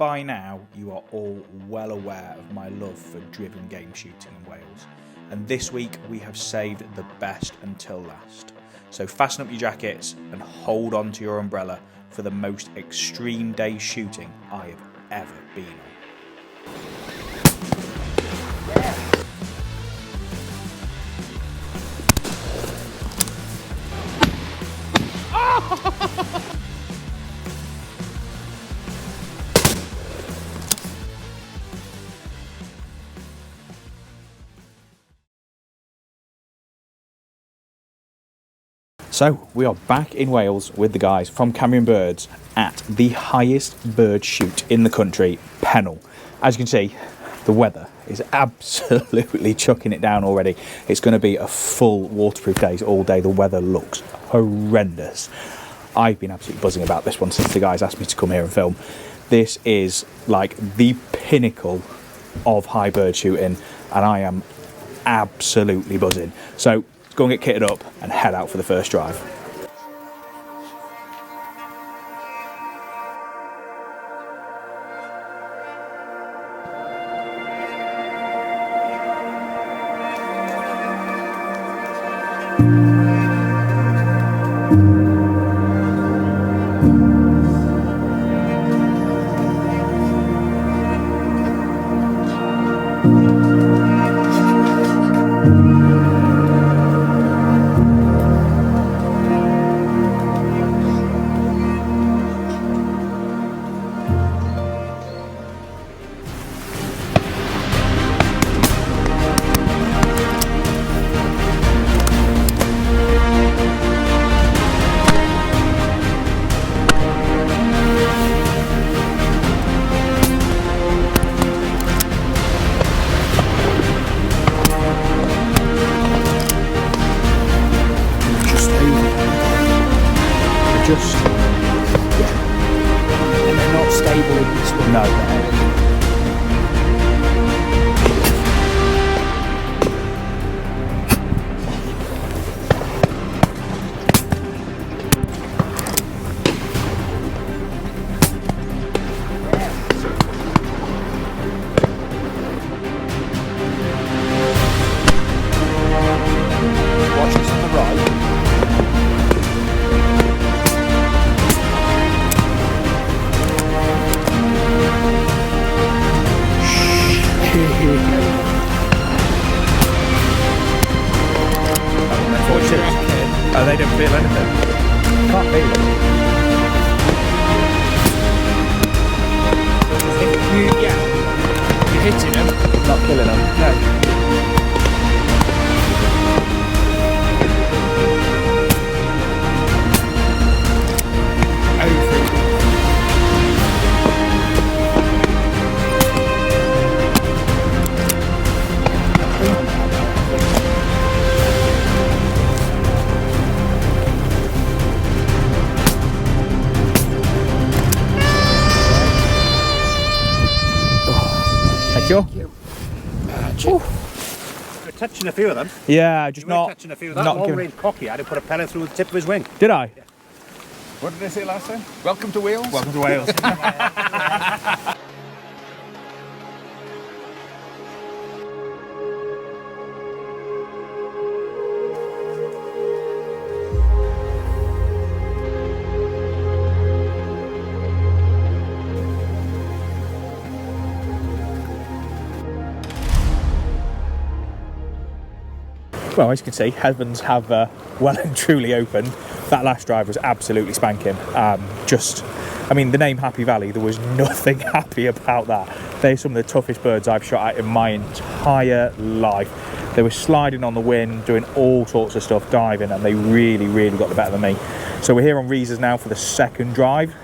by now you are all well aware of my love for driven game shooting in Wales, and this week we have saved the best until last. So fasten up your jackets and hold on to your umbrella for the most extreme day shooting I have ever been on. So we are back in Wales with the guys from Cambrian Birds at the highest bird shoot in the country, Pennal. As you can see, the weather is absolutely chucking it down already. It's going to be a full waterproof day all day. The weather looks horrendous. I've been absolutely buzzing about this one since the guys asked me to come here and film. This is like the pinnacle of high bird shooting, and I am absolutely buzzing. So let's go and get kitted up and head out for the first drive. And they're not stable in this one. No. Watch this on the right. Oh, they don't feel anything. Can't feel it. You're hitting them. Not killing them. No. Thank you. We're touching a few of them. Yeah, just You were not touching a few of them. not That one giving. range cocky. I had to put a pellet through the tip of his wing. Did I? What did they say last time? Welcome to Wales. Welcome to Wales. Well, as you can see, heavens have well and truly opened. That last drive was absolutely spanking. I mean, the name Happy Valley, there was nothing happy about that. They're some of the toughest birds I've shot at in my entire life. They were sliding on the wind, doing all sorts of stuff, diving, and they really, really got the better than me. So we're here on Reesers now for the second drive.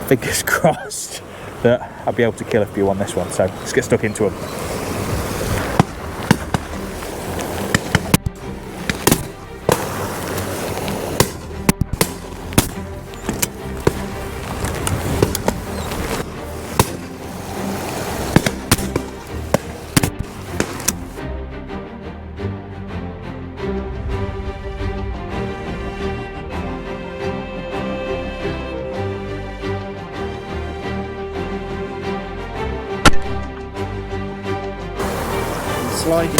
Fingers crossed that I'll be able to kill a few on this one. So let's get stuck into them. sliding.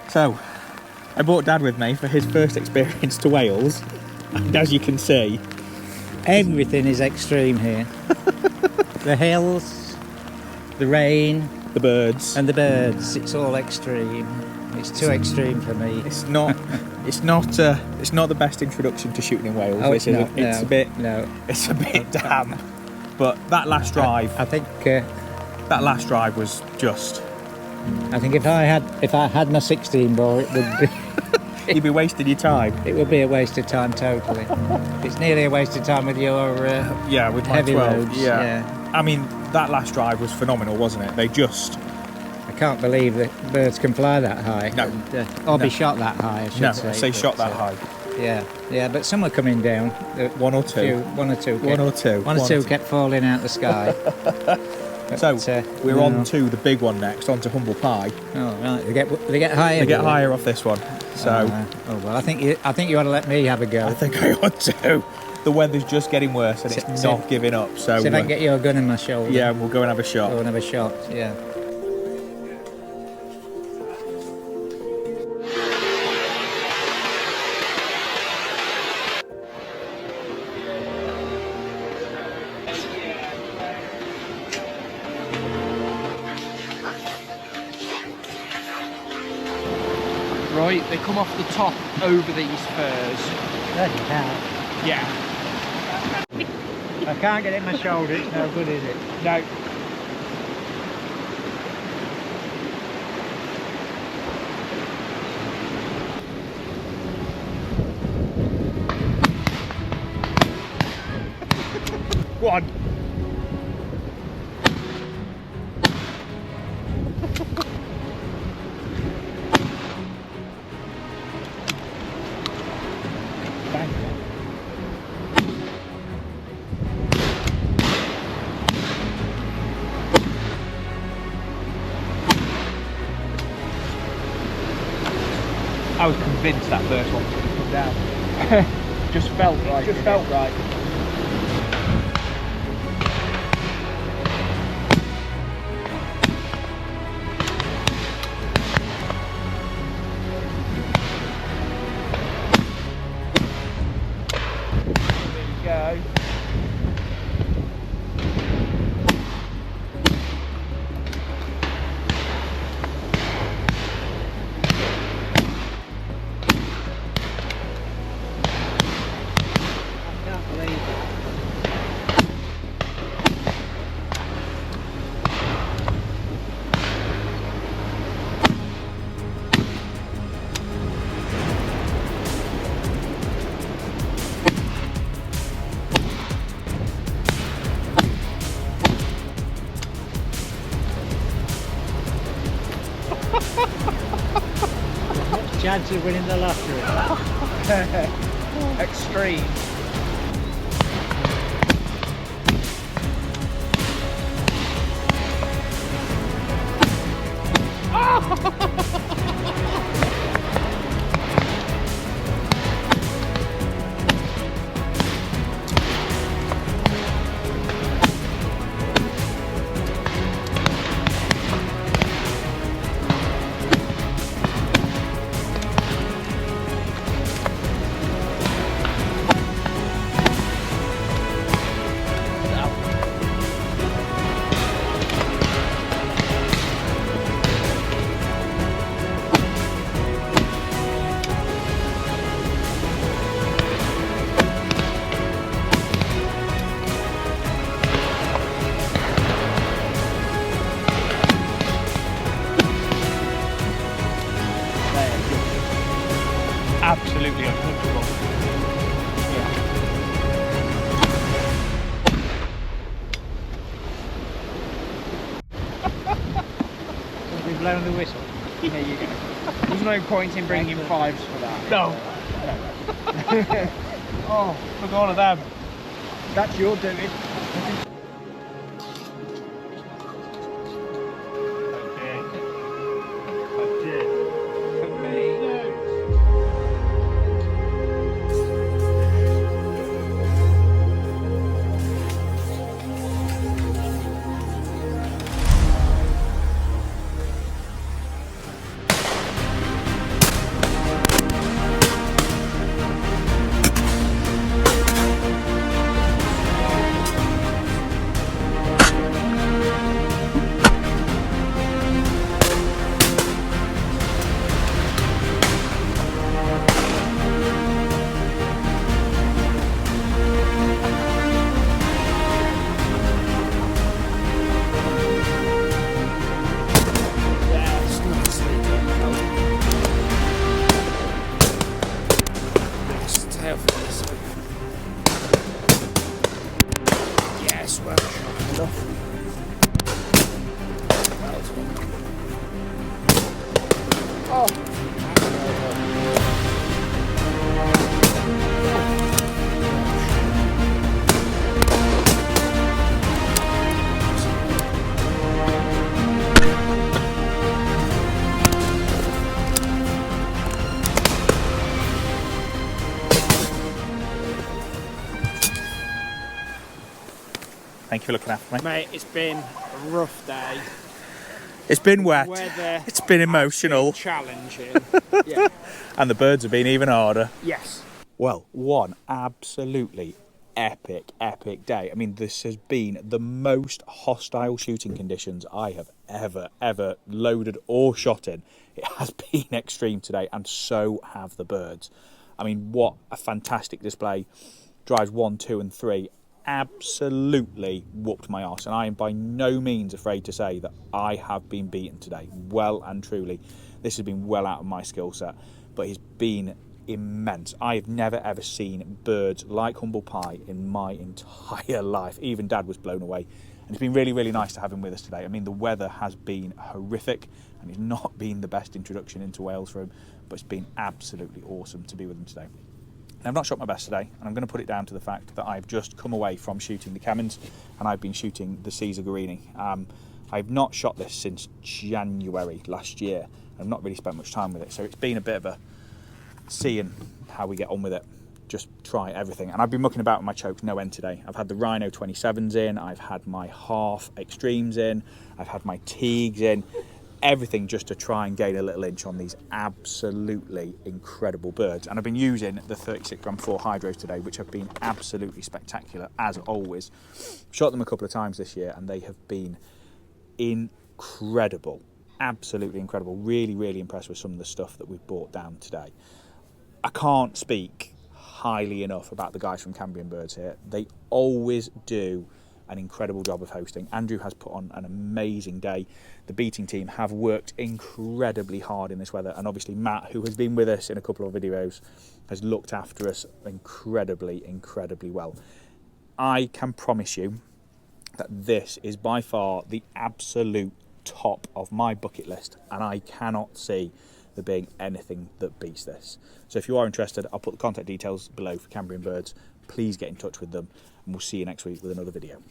So, I brought Dad with me for his first experience to Wales, and as you can see, Everything is extreme here. The hills, the rain, the birds. and the birds. It's all extreme. It's too extreme for me. It's not the best introduction to shooting in Wales. It's a bit damp. But that last drive, I think was just. I think if I had my 16 bore, it would be. You'd be wasting your time. It would be a waste of time totally. It's nearly a waste of time with your With my heavy 12. loads. Yeah. I mean, that last drive was phenomenal, wasn't it? They just. I can't believe that birds can fly that high. No. Or be shot that high, I should say. Say shot that high. Yeah, but some were coming down. One or two. One or two. One or two kept falling out the sky. But, so we're on to the big one next, on to Humble Pie. Oh right, they get higher. They get higher off this one. So. Well, I think you ought to let me have a go. I think I ought to. The weather's just getting worse and it's not giving up. So see if I can get your gun in my shoulder. Yeah, we'll go and have a shot. Go and have a shot. Yeah. Right, they come off the top over these firs. Bloody hell. Yeah. I can't get it in my shoulder. It's no good, is it? No. Go on. I was convinced that first one was going to come down. Just felt right. Just felt right. There you go. chance of winning the lottery. Extreme. Absolutely uncomfortable. We've blown the whistle. There you go. There's no point in bringing fives for that. No. Oh, look at all of them. That's your doing. Yes, well shot enough. Thank you for looking after me. Mate, it's been a rough day. It's been wet. Weather It's been emotional. challenging. Yeah. And the birds have been even harder. Yes. Well, one absolutely epic day. I mean, this has been the most hostile shooting conditions I have ever loaded or shot in. It has been extreme today, and so have the birds. I mean, what a fantastic display. Drives 1, 2 and 3 absolutely whooped my arse, and I am by no means afraid to say that I have been beaten today, well and truly. This has been well out of my skill set, but it's been immense. I have never ever seen birds like humble pie in my entire life. Even Dad was blown away, and it's been really nice to have him with us today. I mean, the weather has been horrific, and it's not been the best introduction into Wales for him, but it's been absolutely awesome to be with him today. I've not shot my best today, and I'm going to put it down to the fact that I've just come away from shooting the Cambrians, and I've been shooting the Caesar Guarini. I've not shot this since January last year. I've not really spent much time with it, so it's been a bit of a seeing how we get on with it. Just try everything, and I've been mucking about with my chokes no end today. I've had the Rhino 27s in, I've had my half extremes in, I've had my Teagues in. Everything just to try and gain a little inch on these absolutely incredible birds. And I've been using the 36 gram 4 hydros today, which have been absolutely spectacular as always. Shot them a couple of times this year, and they have been incredible, absolutely incredible. Really impressed with some of the stuff that we've brought down today. I can't speak highly enough about the guys from Cambrian Birds here. They always do an incredible job of hosting. Andrew has put on an amazing day. The beating team have worked incredibly hard in this weather, and obviously Matt, who has been with us in a couple of videos, has looked after us incredibly well. I can promise you that this is by far the absolute top of my bucket list, and I cannot see there being anything that beats this. So if you are interested, I'll put the contact details below for Cambrian birds. Please get in touch with them, and we'll see you next week with another video.